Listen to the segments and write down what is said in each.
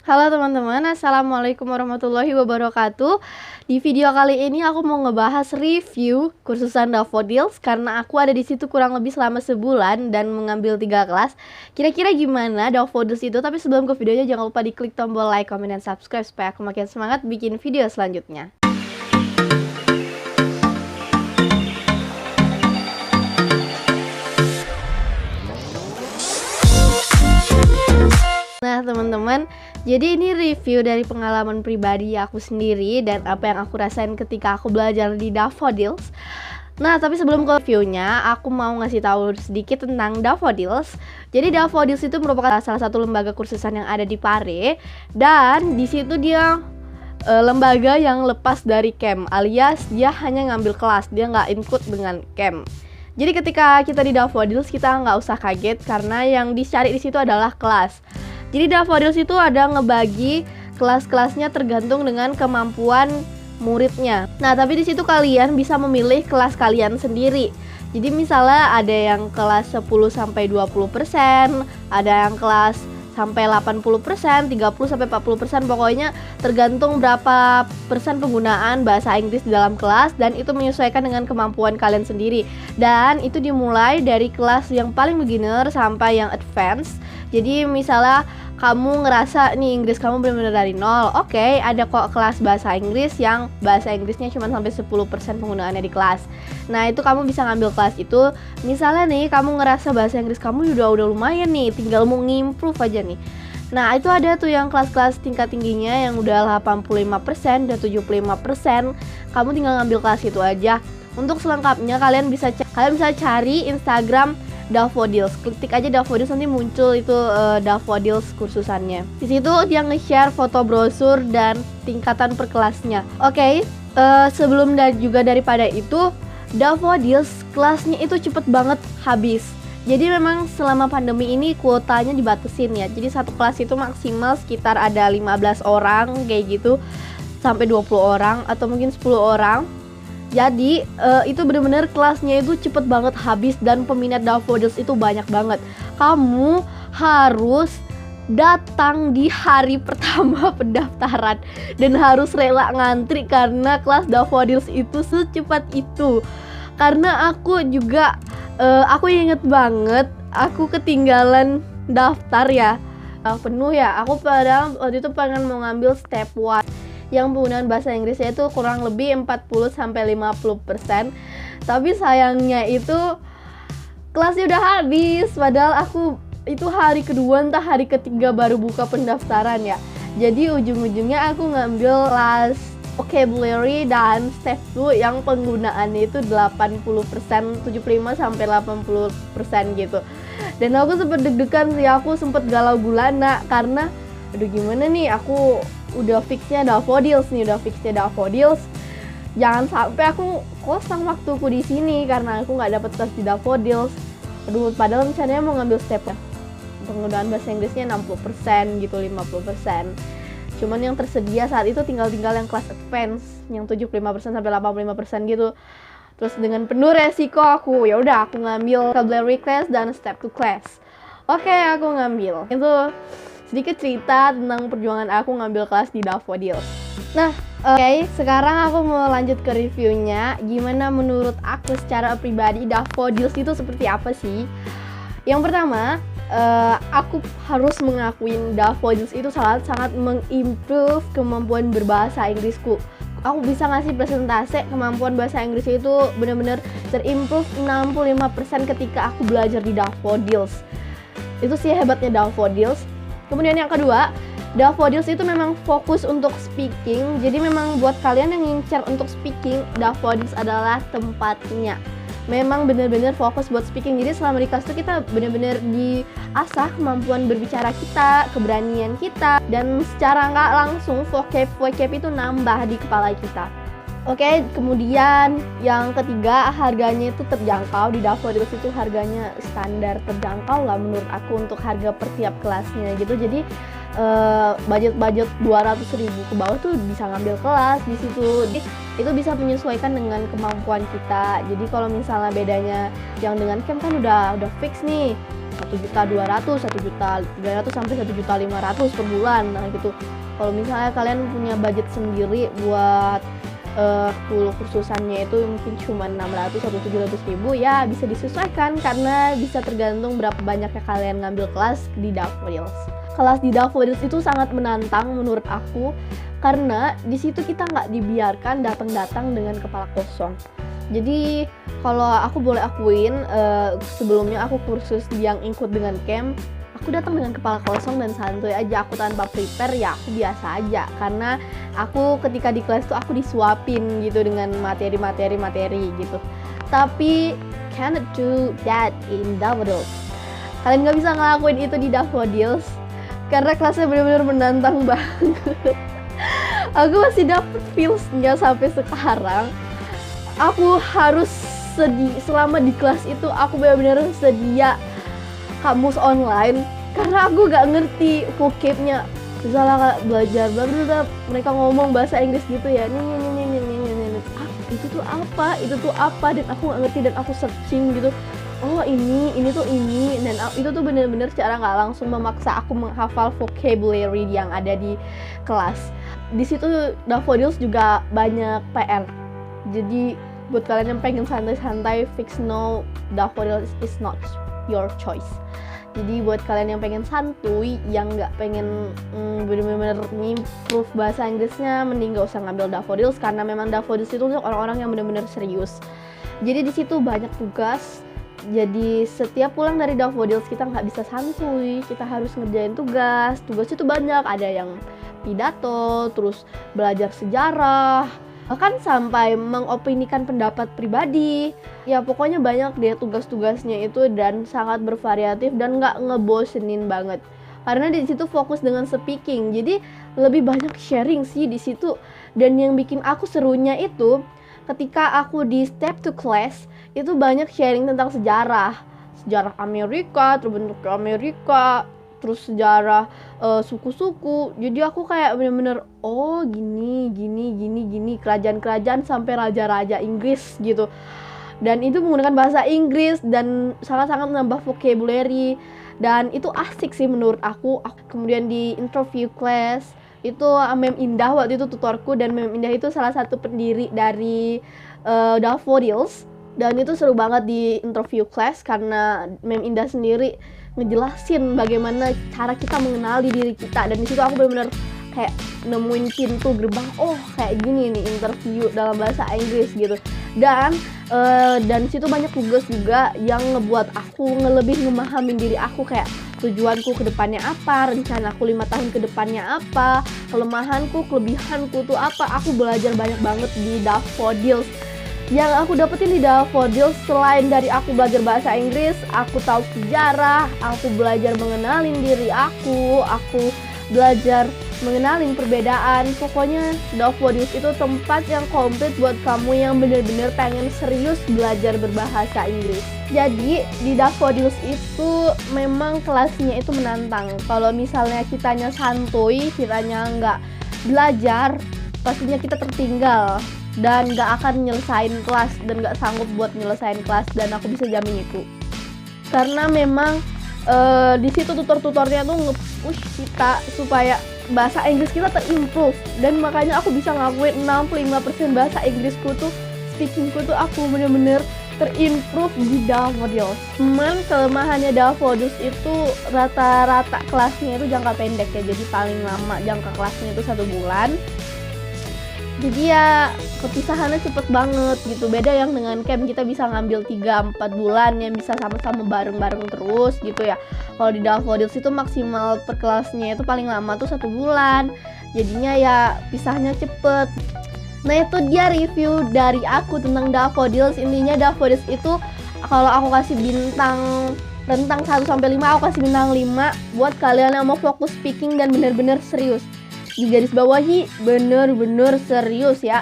Halo teman-teman, Assalamualaikum warahmatullahi wabarakatuh. Di video kali ini aku mau ngebahas review kursusan Daffodils karena aku ada di situ kurang lebih selama sebulan dan mengambil 3 kelas. Kira-kira gimana Daffodils itu? Tapi sebelum ke videonya jangan lupa diklik tombol like, comment, dan subscribe supaya aku makin semangat bikin video selanjutnya. Nah teman-teman, jadi ini review dari pengalaman pribadi aku sendiri dan apa yang aku rasain ketika aku belajar di Daffodils. Nah tapi sebelum ke reviewnya, aku mau ngasih tahu sedikit tentang Daffodils. Jadi Daffodils itu merupakan salah satu lembaga kursusan yang ada di Pare. Dan di situ dia lembaga yang lepas dari camp, alias dia hanya ngambil kelas, dia nggak include dengan camp. Jadi ketika kita di Daffodils kita nggak usah kaget karena yang dicari di situ adalah kelas. Jadi Daffodils itu ada ngebagi kelas-kelasnya tergantung dengan kemampuan muridnya. Nah, tapi di situ kalian bisa memilih kelas kalian sendiri. Jadi misalnya ada yang kelas 10 sampai 20%, ada yang kelas sampai 80%, 30 sampai 40%, pokoknya tergantung berapa persen penggunaan bahasa Inggris di dalam kelas dan itu menyesuaikan dengan kemampuan kalian sendiri. Dan itu dimulai dari kelas yang paling beginner sampai yang advance. Jadi misalnya kamu ngerasa nih Inggris kamu benar-benar dari nol, oke, ada kok kelas bahasa Inggris yang bahasa Inggrisnya cuma sampai 10% penggunaannya di kelas. Nah itu kamu bisa ngambil kelas itu. Misalnya nih kamu ngerasa bahasa Inggris kamu udah lumayan nih, tinggal mau ngimprove aja nih. Nah itu ada tuh yang kelas-kelas tingkat tingginya yang udah 85% dan 75%. Kamu tinggal ngambil kelas itu aja. Untuk selengkapnya kalian bisa cari Instagram Daffodils, klik aja Daffodils, nanti muncul itu Daffodils kursusannya. Di situ dia nge-share foto brosur dan tingkatan per kelasnya. Oke, sebelum juga daripada itu, Daffodils kelasnya itu cepet banget habis. Jadi memang selama pandemi ini kuotanya dibatasin ya. Jadi satu kelas itu maksimal sekitar ada 15 orang kayak gitu, sampai 20 orang atau mungkin 10 orang. Jadi itu bener-bener kelasnya itu cepet banget habis dan peminat Daffodils itu banyak banget. Kamu harus datang di hari pertama pendaftaran dan harus rela ngantri karena kelas Daffodils itu secepat itu. Karena aku juga aku inget banget aku ketinggalan daftar ya, penuh ya. Aku padahal waktu itu pengen mau ngambil step 1 yang penggunaan bahasa Inggrisnya itu kurang lebih 40-50%. Tapi sayangnya itu kelasnya udah habis. Padahal aku itu hari kedua entah hari ketiga baru buka pendaftaran ya. Jadi ujung-ujungnya aku ngambil kelas vocabulary dan step 2 yang penggunaannya itu 80%, 75-80% gitu. Dan aku sempet deg-degan sih, aku sempet galau gulana karena aduh gimana nih, aku udah fixnya Daffodils. Jangan sampai aku kosong waktuku di sini karena aku nggak dapet kelas di Daffodils. Aduh, padahal rencananya mau ngambil stepnya penggunaan bahasa Inggrisnya 60% gitu, 50%. Cuman yang tersedia saat itu tinggal yang kelas advance yang 75% sampai 85% gitu. Terus dengan penuh resiko aku ngambil vocabulary class dan step 2 class. Oke, aku ngambil. Itu sedikit cerita tentang perjuangan aku ngambil kelas di Daffodils. Nah, oke, sekarang aku mau lanjut ke reviewnya. Gimana menurut aku secara pribadi Daffodils itu seperti apa sih? Yang pertama, aku harus mengakuin Daffodils itu sangat mengimprove kemampuan berbahasa Inggrisku. Aku bisa ngasih presentase kemampuan bahasa Inggris itu benar-benar terimprove 65% ketika aku belajar di Daffodils. Itu sih hebatnya Daffodils. Kemudian yang kedua, Daffodils itu memang fokus untuk speaking. Jadi memang buat kalian yang ngincer untuk speaking, Daffodils adalah tempatnya. Memang benar-benar fokus buat speaking. Jadi selama di kelas itu kita benar-benar diasah kemampuan berbicara kita, keberanian kita, dan secara nggak langsung vocab itu nambah di kepala kita. Oke, kemudian yang ketiga, harganya itu terjangkau. Di Daffodils itu harganya standar terjangkau lah menurut aku untuk harga per tiap kelasnya gitu. Jadi budget 200.000 ke bawah tuh bisa ngambil kelas di situ. Jadi itu bisa menyesuaikan dengan kemampuan kita. Jadi kalau misalnya bedanya yang dengan camp kan udah fix nih. 1.200.000, 1.300.000 sampai 1.500.000 per bulan. Nah gitu. Kalau misalnya kalian punya budget sendiri buat full kursusannya itu mungkin cuma 600 atau 700.000, ya bisa disesuaikan karena bisa tergantung berapa banyaknya kalian ngambil kelas di Daffodils. Kelas di Daffodils itu sangat menantang menurut aku karena di situ kita nggak dibiarkan datang-datang dengan kepala kosong. Jadi kalau aku boleh akuin, sebelumnya aku kursus yang ikut dengan camp, aku datang dengan kepala kosong dan santuy aja, aku tanpa prepare, ya aku biasa aja karena aku ketika di kelas tuh aku disuapin gitu dengan materi gitu. Tapi cannot do that in Daffodils. Kalian nggak bisa ngelakuin itu di Daffodils karena kelasnya benar-benar menantang banget. Aku masih dapet feels-nya sampai sekarang. Aku harus selama di kelas itu aku benar-benar sedia kamus online karena aku gak ngerti vocabnya. Misalnya belajar bla mereka ngomong bahasa Inggris gitu ya, itu tuh apa dan aku gak ngerti dan aku searching gitu, oh ini tuh ini, dan itu tuh bener-bener secara nggak langsung memaksa aku menghafal vocabulary yang ada di kelas. Di situ Daffodils juga banyak PR, jadi buat kalian yang pengen santai-santai, fix no, Daffodils is not your choice. Jadi buat kalian yang pengen santuy, yang nggak pengen bener-bener improve bahasa Inggrisnya, mending gak usah ngambil Daffodils karena memang Daffodils itu untuk orang-orang yang bener-bener serius. Jadi di situ banyak tugas. Jadi setiap pulang dari Daffodils kita nggak bisa santuy, kita harus ngerjain tugas. Tugas itu banyak, ada yang pidato, terus belajar sejarah, bahkan sampai mengopinikan pendapat pribadi. Ya pokoknya banyak deh tugas-tugasnya itu dan sangat bervariatif dan nggak ngebosenin banget. Karena di situ fokus dengan speaking, jadi lebih banyak sharing sih di situ. Dan yang bikin aku serunya itu ketika aku di step to class itu banyak sharing tentang sejarah Amerika, terbentuk Amerika, terus sejarah suku-suku. Jadi aku kayak bener-bener oh gini kerajaan-kerajaan sampai raja-raja Inggris gitu. Dan itu menggunakan bahasa Inggris dan sangat-sangat menambah vocabulary dan itu asik sih menurut aku. Kemudian di interview class itu Mem Indah waktu itu tutorku, dan Mem Indah itu salah satu pendiri dari Daffodils, dan itu seru banget di interview class karena Mem Indah sendiri ngejelasin bagaimana cara kita mengenali diri kita. Dan di situ aku benar-benar kayak nemuin pintu gerbang, oh kayak gini nih interview dalam bahasa Inggris gitu. Dan situ banyak tugas juga yang ngebuat aku lebih ngemahamin diri aku, kayak tujuanku ke depannya apa, rencanaku 5 tahun ke depannya apa, kelemahanku, kelebihanku tuh apa. Aku belajar banyak banget di Daffodils. Yang aku dapetin di Daffodils selain dari aku belajar bahasa Inggris, aku tahu sejarah, aku belajar mengenalin diri aku belajar mengenalin perbedaan. Pokoknya Daffodils itu tempat yang komplit buat kamu yang bener-bener pengen serius belajar berbahasa Inggris. Jadi di Daffodils itu memang kelasnya itu menantang. Kalau misalnya kitanya santuy, kitanya nggak belajar, pastinya kita tertinggal dan nggak akan nyelesain kelas dan nggak sanggup buat nyelesain kelas, dan aku bisa jamin itu. Karena memang di situ tutor-tutornya tuh nge-push kita supaya bahasa Inggris kita terimprove, dan makanya aku bisa ngakuin 65% bahasa Inggrisku tuh, speakingku tuh aku bener-bener terimprove di Daffodils. Cuman kelemahannya Daffodils itu rata-rata kelasnya itu jangka pendek ya, jadi paling lama jangka kelasnya itu 1 bulan. Jadi ya perpisahannya cepet banget gitu. Beda yang dengan camp kita bisa ngambil 3-4 bulan yang bisa sama-sama bareng-bareng terus gitu ya. Kalau di Daffodils itu maksimal per kelasnya itu paling lama tuh 1 bulan. Jadinya ya pisahnya cepet. Nah itu dia review dari aku tentang Daffodils. Intinya Daffodils itu kalau aku kasih bintang rentang 1-5, aku kasih bintang 5 buat kalian yang mau fokus speaking dan bener-bener serius. Di garis bawahi bener-bener serius ya.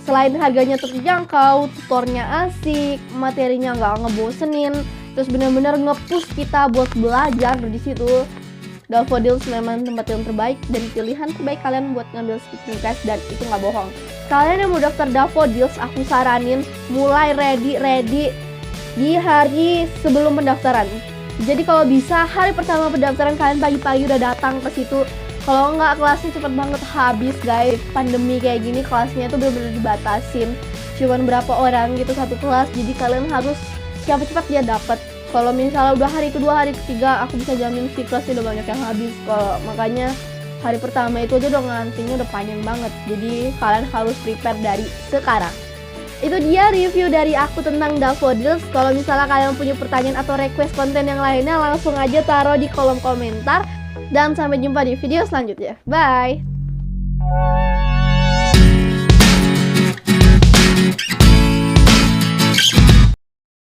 Selain harganya terjangkau, tutornya asik, materinya nggak ngebosenin, terus bener-bener nge-push kita buat belajar di situ. Daffodils memang tempat yang terbaik dan pilihan terbaik kalian buat ngambil speaking class, dan itu nggak bohong. Kalian yang mau daftar Daffodils, aku saranin mulai ready di hari sebelum pendaftaran. Jadi kalau bisa hari pertama pendaftaran kalian pagi-pagi udah datang ke situ. Kalau nggak kelasnya cepet banget habis guys. Pandemi kayak gini kelasnya tuh bener-bener dibatasin. Cuman berapa orang gitu satu kelas. Jadi kalian harus cepat-cepat dia dapat. Kalau misalnya udah hari kedua, hari ketiga, aku bisa jamin sih kelasnya udah banyak yang habis. Kalau makanya hari pertama itu aja udah ngantrinya udah panjang banget. Jadi kalian harus prepare dari sekarang. Itu dia review dari aku tentang Daffodils. Kalau misalnya kalian punya pertanyaan atau request konten yang lainnya, langsung aja taruh di kolom komentar. Dan sampai jumpa di video selanjutnya. Bye!